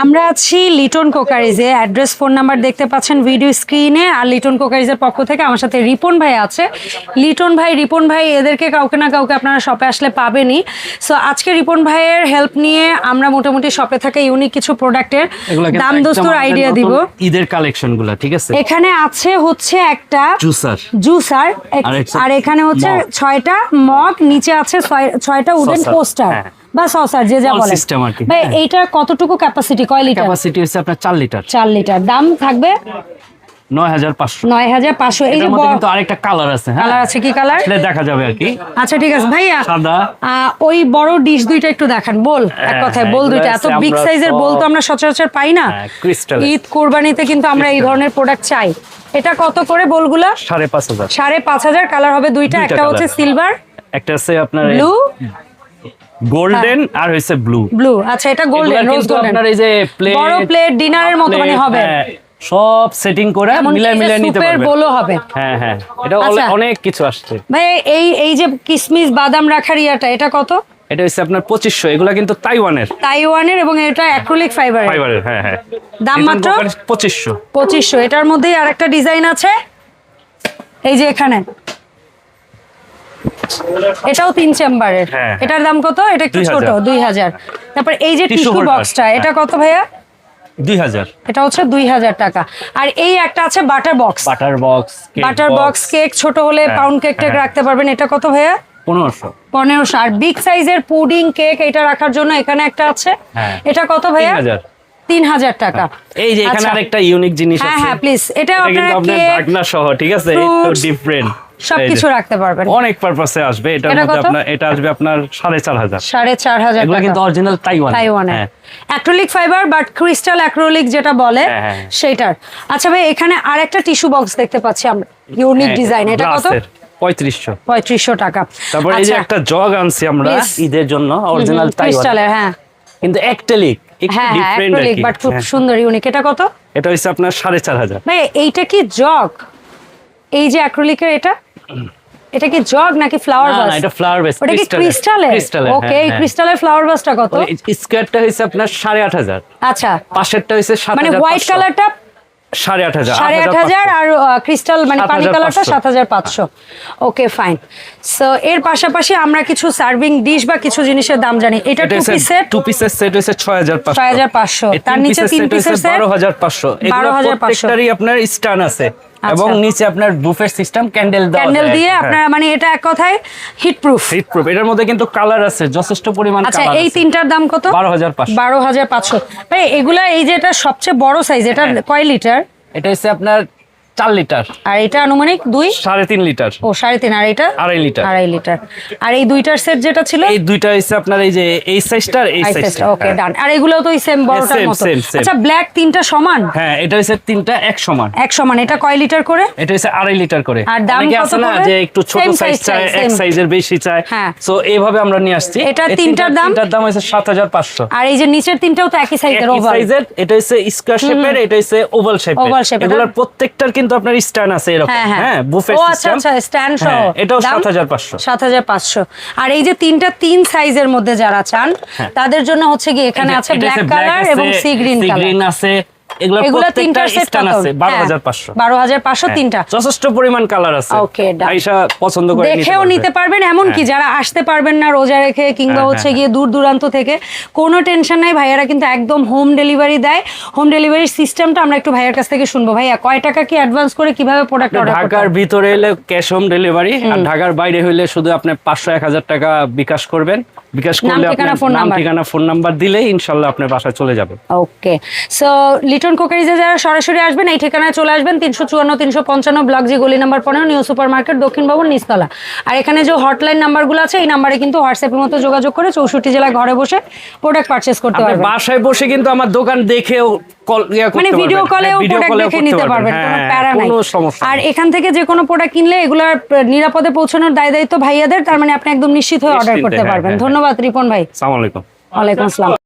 আমরা আছি Liton কোকারিজে, address phone number দেখতে পাচ্ছেন ভিডিও স্ক্রিনে। আর লিটন কোকারিজের পক্ষ থেকে আমার সাথে রিপন ভাই আছে। রিপন ভাই এদেরকে কাউকে না কাউকে আপনারা শপে আসলে পাবেনই। সো আজকে রিপন ভাইয়ের হেল্প নিয়ে আমরা মোটামুটি শপে থাকা ইউনিক কিছু প্রোডাক্টের দাম দস্তুর আইডিয়া দিব। ঈদের কালেকশন গুলা, ঠিক আছে। এখানে আছে হচ্ছে একটা জুসার আর এখানে হচ্ছে 6টা মগ, নিচে আছে 6টা উডেন পোস্টার বা সসার, যে যা বলে ভাই। এইটার কতটুকু ক্যাপাসিটি, কয় লিটার? ক্যাপাসিটি হচ্ছে আপনার 4 লিটার। 4 লিটার। দাম থাকবে 9500। 9500। এই যে কিন্তু আরেকটা কালার আছে। কালার আছে, কি কালার সেটা দেখা যাবে আর কি। আচ্ছা ঠিক আছে ভাইয়া, সাদা। ওই বড় ডিশ দুইটা একটু দেখান। বল এক কথায় বল দুইটা। এত বিগ সাইজের বল তো আমরা সচরাচর পাই না। ঈদ কুরবানিতে কিন্তু আমরা এই ধরনের প্রোডাক্ট চাই। এটা কত করে বলগুলা? 5500। 5500। কালার হবে দুইটা, একটা হচ্ছে সিলভার, একটা আছে আপনার ব্লু, গোল্ডেন আর হইছে ব্লু। আচ্ছা এটা গোল্ডেন, রোজ গোল্ডেন। আপনার এই যে প্লেট, বড় প্লেট ডিনারের মতো মানে হবে, সব সেটিং করে মিলাই নিতে পারবেন। বলো হবে। হ্যাঁ এটা অনেক কিছু আসছে ভাই। এই যে কিসমিস বাদাম রাখার ইয়াটা, এটা কত? এটা হচ্ছে আপনার 2500। এগুলা কিন্তু তাইওয়ানের এবং এটা অ্যাক্রিলিক ফাইবারের। হ্যাঁ। দাম মাত্র 2500। এটার মধ্যেই আরেকটা ডিজাইন আছে, এই যে এখানে, এটাও 3 চেম্বারের। এটার দাম কত? এটা একটু ছোট, 2000। তারপর এই যে টিস্যু বক্সটা, এটা কত ভাইয়া? 2000। এটা হচ্ছে 2000 টাকা। আর এই একটা আছে বাটার বক্স কেক, ছোট হলে পাউন্ড কেক রাখতে পারবেন। এটা কত ভাইয়া? 1500। আর বিগ সাইজের পুডিং কেক এটা রাখার জন্য এখানে একটা আছে। এটা কত ভাইয়া? 3000 টাকা। এই যে এখানে আরেকটা ইউনিক জিনিস আছে। হ্যাঁ প্লিজ, এটা আপনারা কেক ভাগনা সহ, ঠিক আছে, একটু ডিফারেন্ট সবকিছু রাখতে পারবেন। অনেক পারপাসে আসবে। এটার মধ্যে আপনার এটা আসবে আপনার 4500। 4500 এগুলো কিন্তু অরিজিনাল তাইওয়ানের acrylic fibre but crystal acrylic যেটা বলে সেটার। আচ্ছা ভাই, এখানে আরেকটা টিস্যু বক্স দেখতে পাচ্ছি আমরা, ইউনিক ডিজাইন। এটা কত? 3500 টাকা। তারপর এই যে একটা জগ আনছি আমরা ঈদের জন্য, অরিজিনাল ক্রিস্টালের। হ্যাঁ কিন্তু অ্যাক্রিলিক, একটু ডিফারেন্ট আর কি, বাট খুব সুন্দর ইউনিক। এটা কত? এটা হইছে আপনার 4500। ভাই এইটা কি জগ? এই যে অ্যাক্রিলিকের এটা কি জগ নাকি ফ্লাওয়ার ভাস? না, এটা ফ্লাওয়ার ভাস। ওটা কি ক্রিস্টালের? ওকে, এই ক্রিস্টালের ফ্লাওয়ার ভাসটা কত? স্কয়ারটা হইছে আপনার 8500। আচ্ছা, পাশেরটা হইছে 7500। মানে হোয়াইট কালারটা 8500 আর ক্রিস্টাল মানে পানি কালারটা 7500। Okay fine. সো এর পাশাপাশি আমরা কিছু সার্ভিং ডিশ বা কিছু জিনিসের দাম জানি। এটা টু পিসের সেট হইছে 6500। তার নিচে 3 পিসের সেট 12500। এগুলো প্রত্যেকটারই আপনার স্ট্যান্ড আছে এবং নিচে আপনার বুফেট সিস্টেম, ক্যান্ডেল দিয়ে আপনারা, মানে এটা এক কথায় হিট প্রুফ। এটার মধ্যে কিন্তু কালার আছে যথেষ্ট পরিমাণ কালার। আচ্ছা, এই তিনটার দাম কত? 12500। ভাই এগুলা, এই যে এটা সবচেয়ে বড় সাইজ, এটা কয় লিটার? এটা হচ্ছে আপনার 4 লিটার। আর এটা আনুমানিক 3.5 লিটার। ও 3.5। আর এটা 2.5 লিটার। আর এই দুইটার সেট যেটা ছিল, এই দুইটা হচ্ছে আপনার এই যে এই সাইজটার এই সাইজটা। ওকে ডান। আর এগুলোও তো সেম বড়টার মতো। আচ্ছা, ব্ল্যাক তিনটা সমান? হ্যাঁ, এটা হচ্ছে তিনটা এক সমান। এটা কয় লিটার করে? এটা হচ্ছে 2.5 লিটার করে। আর দাম কত করে? যে একটু ছোট সাইজ চাই, এক সাইজের বেশি চাই, সো এইভাবে আমরা নিয়ে আসছি। এটা তিনটার দাম হচ্ছে 7500। আর এই যে নিচের তিনটাও তো একই সাইজের, ওভাল সাইজের। এটা হচ্ছে স্কয়ার শেপের, এটা হচ্ছে ওভাল শেপের। এগুলোর প্রত্যেকটার কিন্তু আপনার স্ট্যান্ড আছে এরকম। হ্যাঁ, বুফেট সিস্টেম। আচ্ছা, স্ট্যান্ড সহ। এটাও 7500। 7500। আর এই যে তিনটা 3 সাইজের মধ্যে যারা চান তাদের জন্য হচ্ছে কি এখানে আছে ব্ল্যাক কালার এবং সি গ্রিন আছে। এগুলো তিনটা স্ট্যান্ড আছে 12500। 12500 তিনটা। যথেষ্ট পরিমাণ কালার আছে। ওকে, আয়েশা পছন্দ করে দেখেও নিতে পারবেন। এমন কি যারা আসতে পারবেন না রোজা রেখে কিংবা হচ্ছে গিয়ে দূর দূরান্ত থেকে, কোনো টেনশন নাই, ভাইয়ারা কিন্তু একদম হোম ডেলিভারি দেয়। হোম ডেলিভারির সিস্টেমটা আমরা একটু ভাইয়ার কাছ থেকে শুনবো। ভাইয়া কয় টাকা কি অ্যাডভান্স করে কিভাবে প্রোডাক্ট অর্ডার করতে? ঢাকার ভিতরে হলে ক্যাশ হোম ডেলিভারি, আর ঢাকার বাইরে হলে শুধু আপনি 500-1000 টাকা বিকাশ করবেন। বিকাশ করলে আপনার নাম, ঠিকানা, ফোন নাম্বার দিলেই ইনশাআল্লাহ আপনার বাসায় চলে যাবে। ওকে, সো লিটন কোকারিজে যারা সরাসরি আসবেন এই ঠিকানায় চলে আসবেন, 354-355 ব্লক জি, গলি নাম্বার 15, নিউ সুপার মার্কেট, দক্ষিণ ভবন, নিচতলা। আর এখানে যে হটলাইন নাম্বারগুলো আছে এই নাম্বারে কিন্তু হোয়াটসঅ্যাপের মতো যোগাযোগ করে 64 জেলায় ঘরে বসে প্রোডাক্ট পারচেজ করতে পারবেন। বাসায় বসে কিন্তু আমার দোকান দেখেও মানে ভিডিও কলেও প্রোডাক্ট দেখে নিতে পারবেন, কোনো প্যারা নাই। আর এখান থেকে যে কোনো প্রোডাক্ট কিনলে এগুলার নিরাপদে পৌঁছানোর দায় দায়িত্ব ভাইয়াদের। তার মানে আপনি একদম নিশ্চিত হয়ে অর্ডার করতে পারবেন। ধন্যবাদ রিপন ভাই। আসসালামু আলাইকুম। ওয়ালাইকুম আসসালাম।